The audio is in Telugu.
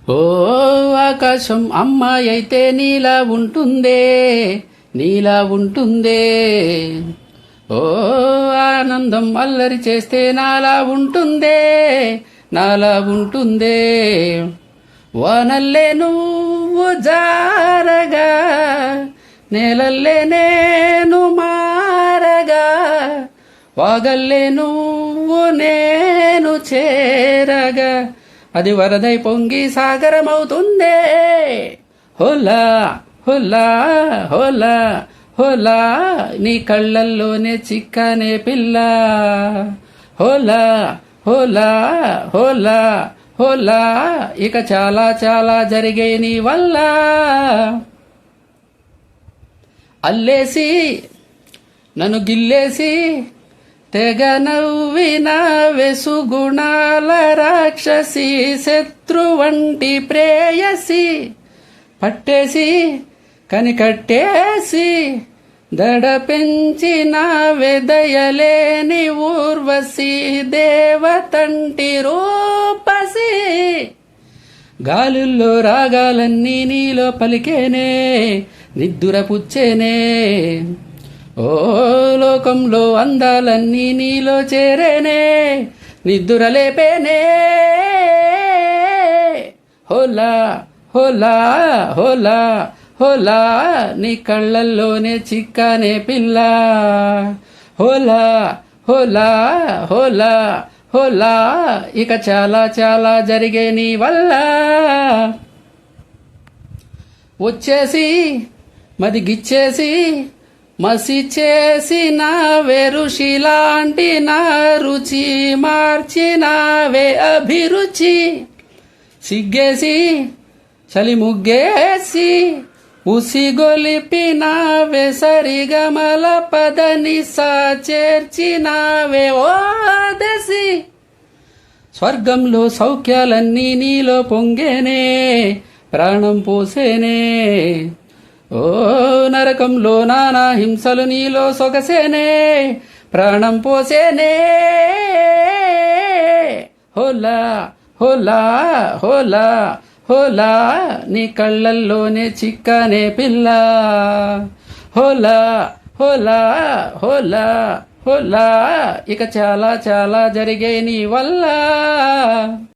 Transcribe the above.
ఓ ఆకాశం అమ్మాయి అయితే నీలా ఉంటుందే, నీలా ఉంటుందే. ఓ ఆనందం అల్లరి చేస్తే నాలా ఉంటుందే, నాలా ఉంటుందే. వానల్లే నువ్వు జారగా, నేలల్లే నేను మారగా, వాగల్లే నువ్వు నేను చేరగా, అది వరదై పొంగి సాగరమవుతుందే. హోలా హోలా హోలా హోలా, నీ కళ్ళల్లోనే చిక్కనే పిల్ల. హోలా హోలా హోలా హోలా, ఇక చాలా చాలా జరిగే నీ వల్ల. అల్లేసి నన్ను గిల్లేసి తెగ నవ్విన వెసుగుణాల రాక్షసి, శత్రువంటి ప్రేయసి, పట్టేసి కనికట్టేసి దడ పెంచిన వెదయలేని ఊర్వశి, దేవతంటి రూపసి. గాలుల్లో రాగాలన్నీ నీలో పలికేనే, నిద్దుర పుచ్చేనే. ఓ లోకంలో అందాలన్నీ నీలో చేరేనే, నిద్దుర లేపేనే. హోలా హోలా హోలా హోలా, నీ కళ్ళల్లోనే చిక్కనే పిల్ల. హోలా హోలా హోలా హోలా, ఇక చాలా చాలా జరిగే నీ వల్ల. వచ్చేసి మది గిచ్చేసి మసి చేసినావే, ఋషిలాంటి నా రుచి మార్చినావే అభిరుచి. సిగ్గేసి చలి ముగ్గేసి ఉసిగొలిపినావే, సరిగమల పదని చేర్చినావే ఓదసి. స్వర్గంలో సౌఖ్యాలన్నీ నీలో పొంగేనే, ప్రాణం పోసేనే. ఓ నరకంలో నానా హింసలు నీలో సొగసేనే, ప్రాణం పోసేనే. హోలా హోలా హోలా హోలా, నీ కళ్ళల్లోనే చిక్కనే పిల్ల. హోలా హోలా హోలా హోలా, ఇక చాలా చాలా జరిగే నీ వల్ల.